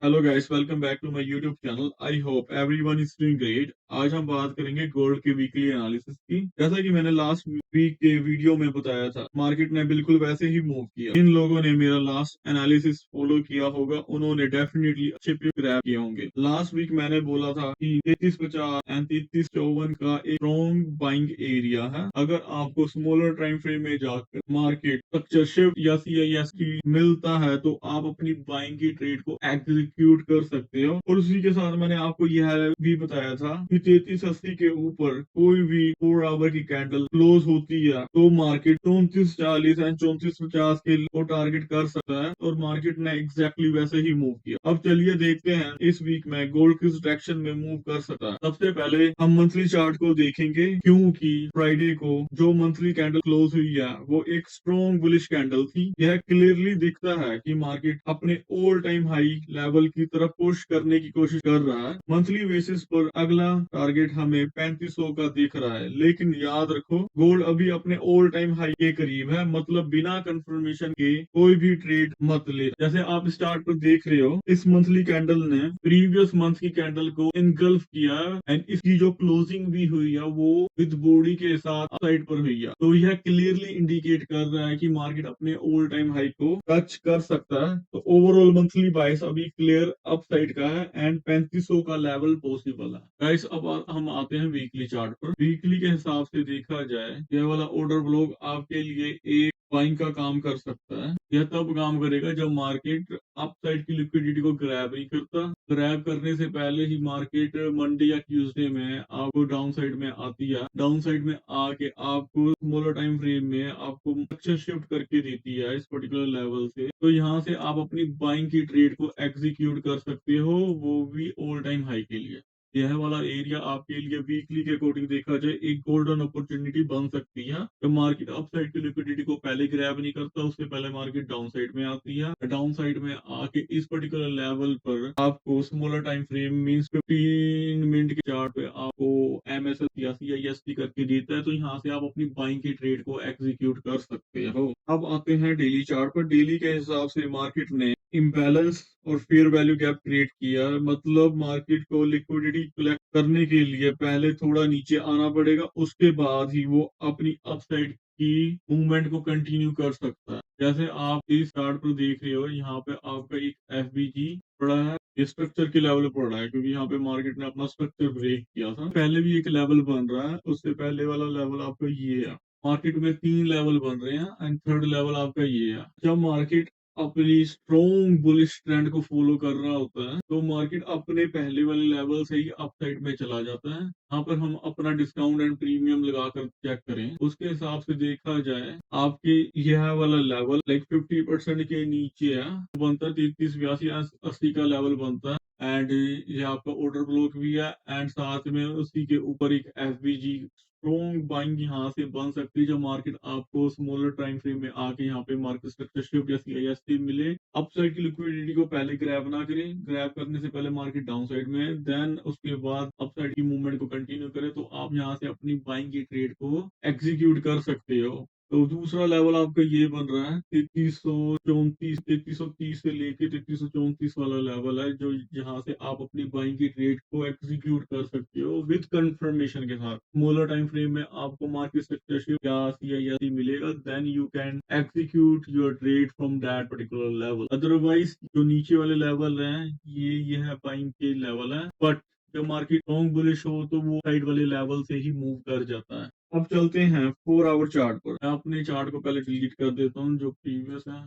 Hello guys, welcome back to my YouTube channel. I hope everyone is doing great. आज हम बात करेंगे gold के वीकली एनालिसिस की। जैसा कि मैंने लास्ट वीक के वीडियो में बताया था, मार्केट ने बिल्कुल वैसे ही मूव किया। जिन लोगों ने मेरा लास्ट एनालिसिस फॉलो किया होगा उन्होंने डेफिनेटली अच्छे पे ग्रैब किए होंगे। लास्ट वीक मैंने बोला था कि 3350 एंड 3354 का एक स्ट्रॉन्ग बाइंग एरिया है। अगर आपको स्मॉलर टाइम फ्रेम में जाकर मार्केट स्ट्रक्चर शिफ्ट या CIS मिलता है तो आप अपनी बाइंग की ट्रेड को एग्जीक्यूट कर सकते हो। और उसी के साथ मैंने आपको यह भी बताया था कि 3380 के ऊपर कोई भी 4 आवर की कैंडल क्लोज होती है तो मार्केट 3440 एंड 3450 के को टारगेट कर सकता है। और मार्केट ने एग्जैक्टली वैसे ही मूव किया। अब चलिए देखते हैं इस वीक में गोल्ड किस डायरेक्शन में मूव कर सकता है। सबसे पहले हम मंथली चार्ट को देखेंगे, क्योंकि फ्राइडे को जो मंथली कैंडल क्लोज हुई है वो एक स्ट्रॉन्ग बुलिश कैंडल थी। यह क्लियरली दिखता है कि मार्केट अपने ऑल टाइम हाई लेवल की तरफ पुश करने की कोशिश कर रहा है। मंथली बेसिस पर अगला टारगेट हमें 3500 का दिख रहा है, लेकिन याद रखो गोल्ड अभी अपने ऑल टाइम हाई के करीब है, मतलब बिना कंफर्मेशन के कोई भी ट्रेड मत ले। जैसे आप स्टार्ट पर देख रहे हो, इस मंथली कैंडल ने प्रीवियस मंथ की कैंडल को इनगल्फ किया एंड इसकी जो क्लोजिंग भी हुई है वो विद बॉडी के साथ साइड पर हुई है। तो यह क्लियरली इंडिकेट कर रहा है कि मार्केट अपने ऑल टाइम हाई को टच कर सकता है। तो ओवरऑल मंथली बाइस अभी क्लियर अप साइड का है एंड 3500 का लेवल पॉसिबल है। गाइस, अब हम आते हैं वीकली चार्ट पर। वीकली के हिसाब से देखा जाए, यह वाला ऑर्डर ब्लॉक आपके लिए एक बाइंग का काम कर सकता है। यह तब काम करेगा जब मार्केट अप साइड की लिक्विडिटी को ग्रैब नहीं करता। ग्रैब करने से पहले ही मार्केट मंडे या ट्यूसडे में आपको डाउन साइड में आती है। डाउन साइड में आके आपको स्मॉलर टाइम फ्रेम में आपको अच्छा शिफ्ट करके देती है इस पर्टिकुलर लेवल से। तो यहाँ से आप अपनी बाइंग की ट्रेड को एग्जीक्यूट कर सकते हो, वो भी ऑल टाइम हाई के लिए। यह वाला एरिया आपके लिए वीकली के अकॉर्डिंग देखा जाए एक गोल्डन अपॉर्चुनिटी बन सकती है। तो मार्केट अप साइड की लिक्विडिटी को पहले ग्रैब नहीं करता, उससे पहले मार्केट डाउन साइड में आती है। डाउन साइड में आके इस पर्टिकुलर लेवल पर आपको smaller time frame means 15 minute के चार्ट पे आपको MSS या CIST करके देता है। तो यहाँ से आप अपनी बाइंग की ट्रेड को एग्जीक्यूट कर सकते हो। अब आते हैं डेली चार्ट पर। डेली के हिसाब से मार्केट ने इम्बैलेंस और फेयर वैल्यू गैप क्रिएट किया, मतलब मार्केट को लिक्विडिटी कलेक्ट करने के लिए पहले थोड़ा नीचे आना पड़ेगा, उसके बाद ही वो अपनी अपसाइड की मूवमेंट को कंटिन्यू कर सकता है। जैसे आप इस चार्ट पर देख रहे हो, यहाँ पे आपका एक FBG पड़ा है, ये स्ट्रक्चर के लेवल पर पड़ा है, क्योंकि यहाँ पे मार्केट ने अपना स्ट्रक्चर ब्रेक किया था। पहले भी एक लेवल बन रहा है, उससे पहले वाला लेवल आपका ये है। मार्केट में 3 लेवल बन रहे हैं एंड थर्ड लेवल आपका ये है। जब मार्केट अपनी स्ट्रॉन्ग बुलिश ट्रेंड को फॉलो कर रहा होता है तो मार्केट अपने पहले वाले लेवल से ही अप साइड में चला जाता है। यहाँ पर हम अपना डिस्काउंट एंड प्रीमियम लगाकर चेक करें, उसके हिसाब से देखा जाए आपके यह वाला लेवल लाइक 50% के नीचे है, बनता है 33 82 80 का लेवल बनता है। एंड ये आपका ऑर्डर ब्लॉक भी है एंड साथ में उसी के ऊपर एक FBG स्ट्रॉन्ग बाइंग यहाँ से बन सकती है। जब मार्केट आपको स्मॉलर टाइम फ्रेम में आके यहाँ पे मार्केट स्ट्रक्चर शिफ्ट या CIST मिले, अपसाइड की लिक्विडिटी को पहले ग्रैब ना करें, ग्रैब करने से पहले मार्केट डाउन साइड में, देन उसके बाद अपसाइड की मूवमेंट को कंटिन्यू करे तो आप यहाँ से अपनी बाइंग की ट्रेड को एग्जीक्यूट कर सकते हो। तो दूसरा लेवल आपका ये बन रहा है 3334 3330 से लेके 3334 वाला लेवल है, जो जहाँ से आप अपनी बाइंग की ट्रेड को एग्जीक्यूट कर सकते हो विद कंफर्मेशन के साथ। स्मॉलर टाइम फ्रेम में आपको मार्केट स्ट्रक्चरशिप या CIST मिलेगा, then you can execute your trade from that particular level. Otherwise जो नीचे वाले लेवल हैं ये है बाइंग के लेवल है, बट जब मार्केट लॉन्ग बुलिश हो तो वो साइड वाले लेवल से ही मूव कर जाता है। अब चलते हैं 4 आवर चार्ट पर। मैं अपने चार्ट को पहले डिलीट कर देता हूँ जो प्रीवियस है।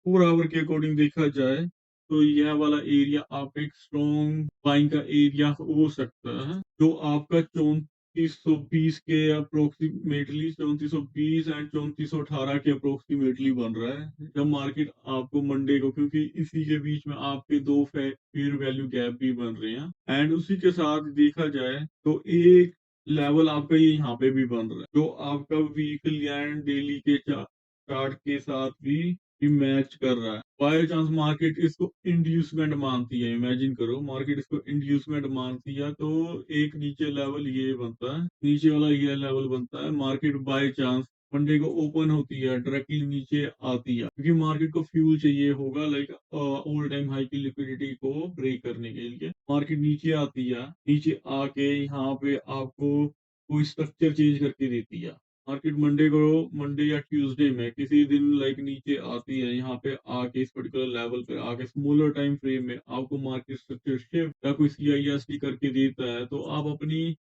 4 आवर के अकॉर्डिंग देखा जाए तो यह वाला एरिया आपका एक स्ट्रॉन्ग बाइंग का एरिया हो सकता है, जो आपका 3420 के अप्रोक्सीमेटली 3420 एंड 3418 के अप्रोक्सीमेटली बन रहा है। जब मार्केट आपको मंडे को, क्योंकि इसी के बीच में आपके दो फेयर वैल्यू गैप भी बन रहे हैं एंड उसी के साथ देखा जाए तो एक लेवल आपका ये यहाँ पे भी बन रहा है, जो आपका वीकली एंड डेली के चार्ट के साथ भी मैच कर रहा है। बाय चांस मार्केट इसको इंड्यूसमेंट मानती है, इमेजिन करो मार्केट इसको इंड्यूसमेंट मानती है तो एक नीचे लेवल ये बनता है, नीचे वाला ये लेवल बनता है। मार्केट बाय चांस मंडे को ओपन होती है, डायरेक्टली नीचे आती है, क्योंकि मार्केट को फ्यूल चाहिए होगा लाइक ऑल टाइम हाई की लिक्विडिटी को ब्रेक करने के लिए। मार्केट नीचे आती है, नीचे आके यहाँ पे आपको कोई स्ट्रक्चर चेंज करके देती है। मार्केट मंडे या ट्यूसडे में किसी दिन लाइक नीचे आती है, यहाँ पे आके इस पर्टिकुलर लेवल पे आके स्मॉलर टाइम फ्रेम में आपको मार्केट स्ट्रक्चर शिफ्ट या कोई सीआईएसटी करके देता है, तो आप अपनी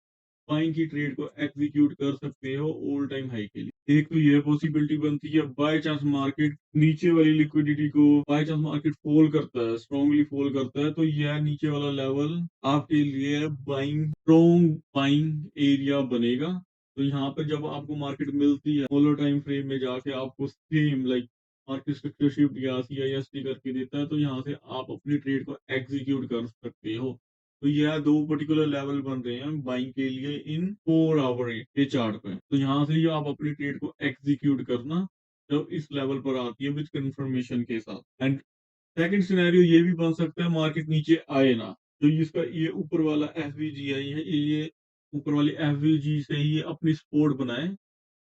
बाइंग की ट्रेड को एग्जीक्यूट कर सकते हो ऑल टाइम हाई के लिए। एक तो ये पॉसिबिलिटी बनती है, बाय चांस मार्केट नीचे वाली लिक्विडिटी को बाय चांस मार्केट फॉल करता है, स्ट्रांगली फॉल करता है, तो यह नीचे वाला लेवल आपके लिए बाइंग स्ट्रॉन्ग बाइंग एरिया बनेगा। तो यहाँ पर जब आपको मार्केट मिलती है स्मॉलर टाइम फ्रेम में जाके आपको same like market structure shift या सीआईएसटी करके देता है, तो यहाँ से आप अपनी ट्रेड को एग्जीक्यूट कर सकते हो। तो यह दो पर्टिकुलर लेवल बन रहे हैं बाइंग के लिए इन 4 आवर के चार्ट पे। तो यहाँ से ही आप अपनी ट्रेड को एग्जीक्यूट करना जब इस लेवल पर आती है विद कंफर्मेशन के साथ। एंड सेकंड सिनेरियो ये भी बन सकता है मार्केट नीचे आए ना, तो इसका ये ऊपर वाला एफवीजीआई है, ये ऊपर वाली एफवीजी से ही अपनी सपोर्ट बनाए।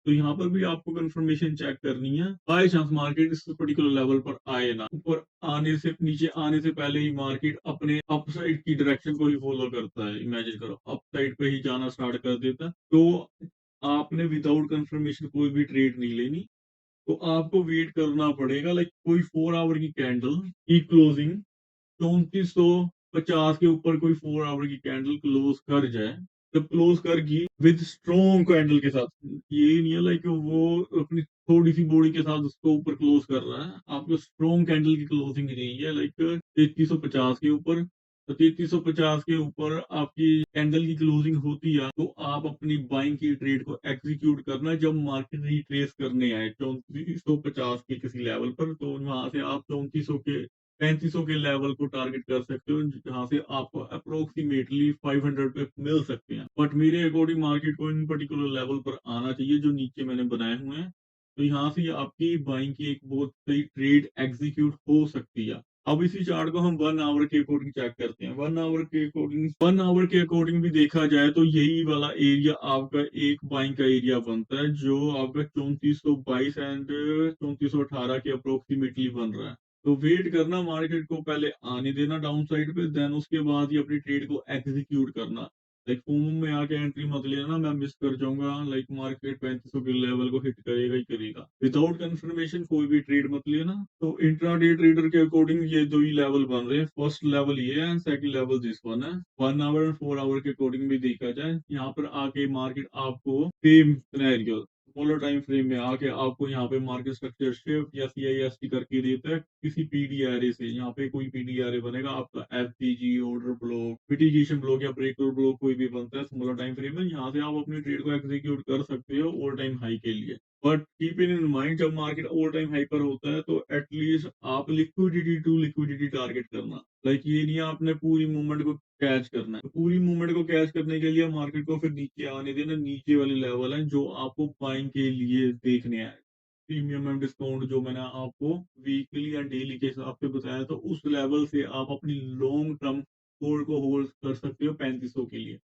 तो यहाँ पर भी आपको कंफर्मेशन चेक करनी है। बाय चांस मार्केट इस पर्टिकुलर लेवल पर आए ना, ऊपर आने से नीचे आने से पहले ही मार्केट अपने अपसाइड की डायरेक्शन को ही फॉलो करता है। इमेजिन करो अपसाइड पे ही जाना स्टार्ट कर देता है, तो आपने विदाउट कंफर्मेशन कोई भी ट्रेड नहीं लेनी। तो आपको वेट करना पड़ेगा लाइक कोई 4 आवर की कैंडल की क्लोजिंग 3450 के ऊपर कोई 4 आवर की कैंडल क्लोज कर जाए। जब क्लोज करगी विद स्ट्रॉन्ग कैंडल के साथ, ये नहीं है लाइक वो अपनी थोड़ी सी बॉडी के साथ उसको ऊपर क्लोज कर रहा है, आपको स्ट्रॉन्ग कैंडल की क्लोजिंग चाहिए है लाइक 3350 के ऊपर। तो 3350 के ऊपर आपकी कैंडल की क्लोजिंग होती है, तो आप अपनी बाइंग की ट्रेड को एग्जीक्यूट करना जब मार्केट रिट्रेस करने आए 3450 के किसी लेवल पर, तो वहां से आप 3400 के 3500 के लेवल को टारगेट कर सकते हो, जहां से आपको अप्रोक्सीमेटली 500 पे मिल सकते हैं। बट मेरे अकॉर्डिंग मार्केट को इन पर्टिकुलर लेवल पर आना चाहिए जो नीचे मैंने बनाए हुए हैं, तो यहाँ से आपकी बाइंग की एक बहुत सही ट्रेड एग्जीक्यूट हो सकती है। अब इसी चार्ट को हम 1 आवर के अकॉर्डिंग चेक करते हैं। 1 आवर के अकॉर्डिंग भी देखा जाए तो यही वाला एरिया आपका एक बाइंग का एरिया बनता है, जो आपका 3422 एंड 3418 के अप्रोक्सीमेटली बन रहा है। तो वेट करना मार्केट को पहले आने देना डाउन साइड पे, देन उसके बाद ही अपनी ट्रेड को एग्जीक्यूट करना। लाइक फोमो में आके एंट्री मत लेना, मैं मिस कर जाऊंगा लाइक मार्केट 3500 के लेवल को हिट करेगा ही करेगा। विदाउट कंफर्मेशन कोई भी ट्रेड मत लेना। तो इंट्राडे ट्रेडर के अकॉर्डिंग ये दो ही लेवल बन रहे हैं, फर्स्ट लेवल ये है and second level this one है। 1 आवर एंड 4 आवर के अकॉर्डिंग भी देखा जाए, यहाँ पर आके मार्केट आपको same scenario smaller time frame में आके आपको यहाँ पे मार्केट स्ट्रक्चर शिफ्ट या सीआईएसटी करके देता है किसी पीडीआरए से। यहाँ पे कोई पीडीआरए बनेगा आपका, एफपीजी ऑर्डर ब्लॉक, मिटिगेशन ब्लॉक या ब्रेकर ब्लॉक कोई भी बनता है स्मॉलर टाइम फ्रेम में, यहाँ से आप अपनी ट्रेड को एग्जीक्यूट कर सकते हो ऑल टाइम हाई के लिए। बट कीप इन माइंड जब मार्केट ऑल टाइम हाई पर होता है तो एटलीस्ट आप लिक्विडिटी टू लिक्विडिटी टारगेट करना। लाइक ये नहीं है आपने पूरी मूवमेंट को कैच करना है। तो पूरी मूवमेंट को कैच करने के लिए मार्केट को फिर नीचे आने देना, नीचे वाले लेवल है जो आपको बाइंग के लिए देखने आए। प्रीमियम एंड डिस्काउंट जो मैंने आपको वीकली या डेली के हिसाब से बताया, तो उस लेवल से आप अपनी लॉन्ग टर्म होल्ड को होल्ड कर सकते हो 3500 के लिए।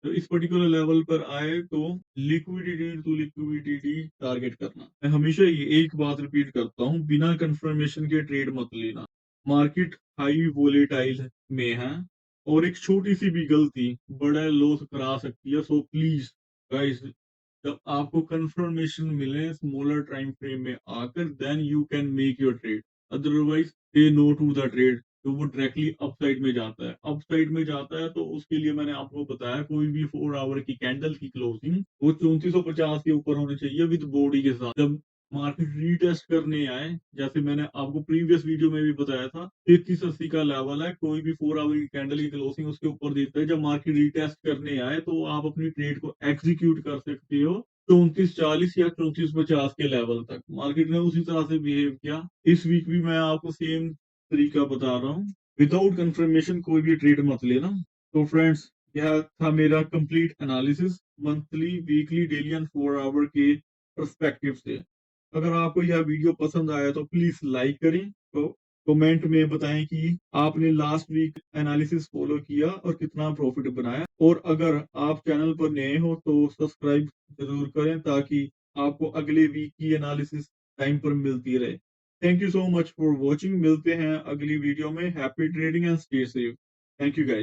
तो इस पर्टिकुलर लेवल पर आए तो लिक्विडिटी टू लिक्विडिटी टारगेट करना। मैं हमेशा ये एक बात रिपीट करता हूँ, बिना कंफर्मेशन के ट्रेड मत लेना। मार्केट हाई वोलेटाइल में है और एक छोटी सी भी गलती बड़ा लॉस करा सकती है। सो प्लीज गाइस, जब आपको कंफर्मेशन मिले स्मॉलर टाइम फ्रेम में आकर, then you can make your trade. Otherwise से नो टू द ट्रेड। तो वो डायरेक्टली अपसाइड में जाता है, अपसाइड में जाता है तो उसके लिए मैंने आपको बताया कोई भी 4 आवर की कैंडल की क्लोजिंग वो 3450 के ऊपर होनी चाहिए विद बॉडी के साथ। जब मार्केट रीटेस्ट करने आए, जैसे मैंने आपको प्रीवियस वीडियो में भी बताया था, 3380 का लेवल है, कोई भी 4 आवर की कैंडल की क्लोजिंग उसके ऊपर देता है। जब मार्केट रीटेस्ट करने आए तो आप अपनी ट्रेड को एग्जीक्यूट कर सकते हो 3440 या 3450 के लेवल तक। मार्केट ने उसी तरह से बिहेव किया। इस वीक भी मैं आपको सेम तरीका बता रहा हूँ। विदाउट कंफर्मेशन कोई भी ट्रेड मत लेना। तो फ्रेंड्स, यह था मेरा complete analysis monthly, weekly, daily and 4 hour के पर्सपेक्टिव से। अगर आपको यह वीडियो पसंद आया तो प्लीज लाइक करें, तो कमेंट में बताएं कि आपने लास्ट वीक एनालिसिस फॉलो किया और कितना प्रॉफिट बनाया। और अगर आप चैनल पर नए हो तो सब्सक्राइब जरूर करें ताकि आपको अगले वीक की एनालिसिस टाइम पर मिलती रहे। Thank you so much for watching. मिलते हैं अगली वीडियो में। Happy trading and stay safe. Thank you guys.